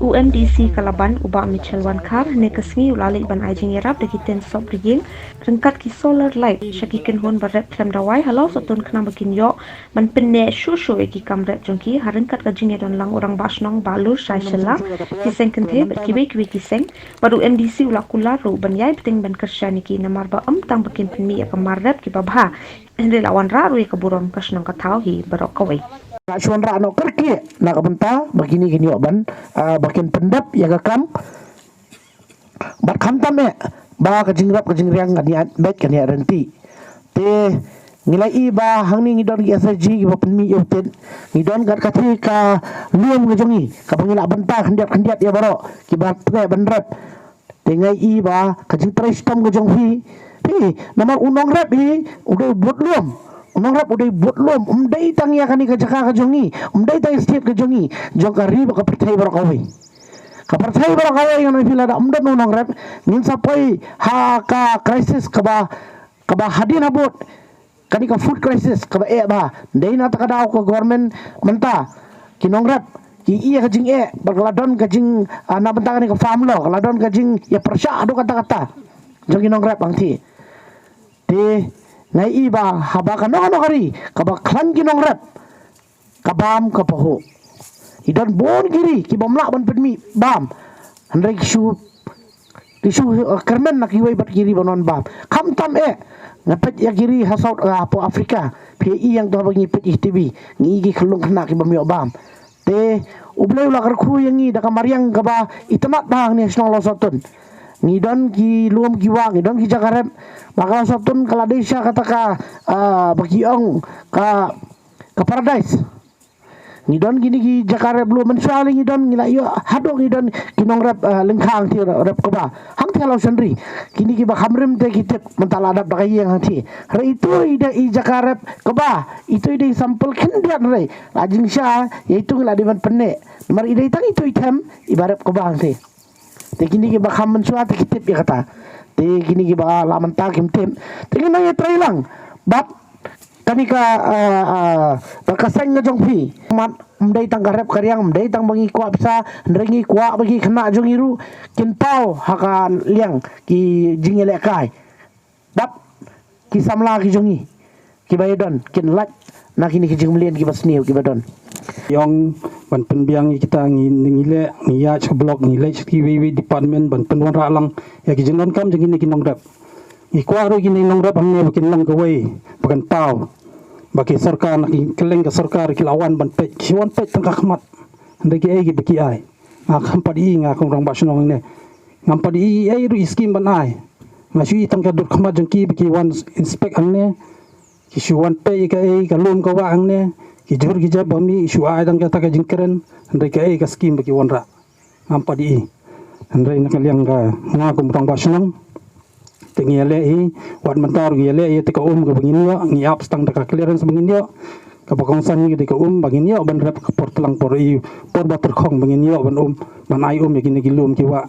UMDC Kalaban ubah Michelwan Kar ne kesngi ulalik ban ajing irap de kiten sop riging rengkat ki solar light syakikin hun barep khlem dawai Lawsohtun kena bakin yo man penne shushu ki kamrep jongki harengkat kajing don lang orang basnong balur sai Shillong kiseng kenthe kiwe kiseng baru MDC ulak kularu ban yai peting ban kyrshan ki namar ba tang bakin penmi ya kamarep ki babha endre lawan raru ke buron kasnong katau hi barok kawai Suan rano kerki nak benta begini gini ban bakin pendap ya gakam bat khantam ba kajingrap kajingriang ngani bet kani renti te ngilai ba hangni ngidon gi SG gi penmi yoten ngidon gat kathi ka luom ngajongi ka bangila benta khandiat ya baro ki bat pe benrep te ngai ba kajing tristam ngajong hi namar unong rep hi udah buat luom Unang rap udah buat lom, umday tang ya kani ka jaka ka jongi, umday tang state ka jongi, jong ka riba ka percaya bara kawai. Ka percaya bara kawai yang nafila da umdan unang rap, nin sapai ha ka crisis ka ba hadin abot, kani ka food crisis ka ba day na ta daw ka government menta, kinong rap, ki iya ka jing berkeladon ka jing na benta kani ka farm law, keladon ka jing ya persya adu kata-kata, jong kinong rap bangti. Te ngai iba haba ka no kari kaba klan ginong rep kabam kapaho idan bon giri ki bamla ban pedmi bam handai kishu kermen nak iwai bat giri banon bam kam tam ngapet ya giri hasaut apo Afrika PI yang dah bagi pet ITB ngi khlung khna ki bamyo bam te ublai ula karku yang ngi da kamariang kaba itamat bang national Lawsohtun ngidon ki luom ki wang ngidon ki jakarep bakal Lawsohtun kala desa kata bagiong ka paradise ngidon gini ki jakarep luom mensuali ngidon ngila yo hadok ngidon kinong rep lengkang ti rep koba hang ti halau sendri kini ki bakhamrem te kitep mentala adap bakai yang hati re itu ida i jakarep koba itu ida sampel kendiat re lajing sya yaitu ngila diman penne mar ida itang itu item ibarat koba hang ti te kini ki bakham mensuat kitep ya kata te kini ki ba laman ta kim tem te kini ya try lang bat kami ka bakaseng ngajong pi mat mdai tang garep karyang mdai tang bangi kwa bisa ndrengi kwa bagi kena jong iru kin pau haka liang ki jingele kai bat ki samla ki jongi ki bayadon kin lat na kini ki jingmlien ki basniu ki badon yang ban penbiang kita ngile ngiya ceblok ngile kiwi department ban penwan ralang ya kijingon kam jengini kinong dap ikwaru gini nong dap amne bakin lang gawai bakan tau baki sarkar nak keleng ke sarkar kilawan ban pe kiwan pe tangka khmat ndai ki ai baki ai ngak hampadi ngak orang basnong ne ngampadi ai ru iskim ban ai ngasui tangka dur khmat jengki baki wan inspect anne ki shuwan pe ka ai kalum ka wa angne ki jhur ki jab bami isu ai dang kata ka jingkeren ndai ka ai ka skim baki wanra ngampadi ndai nak liang ga ngaku mutang basnong tengiale wat mentar giale ye tika ka bangin yo ngiap stang ka clearance bangin yo ka bakongsan ni tika bangin yo ban rep ka portlang por bater khong bangin yo ban ai yakin gilum ki wa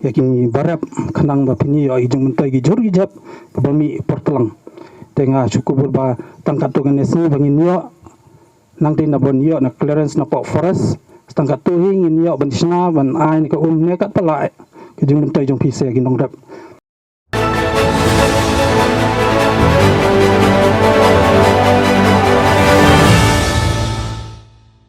yakin barap khanang ba pini yo ijung mentai gi jhur gi jab ka bami portlang tenga syukur ba tangkat tu ganesni bangin yo nang tin na bon yo na clearance na po forest tangkat tu hingin yo ban sna ban ai ni ka ne kat pala ke jung mentai jong pise gi nong rep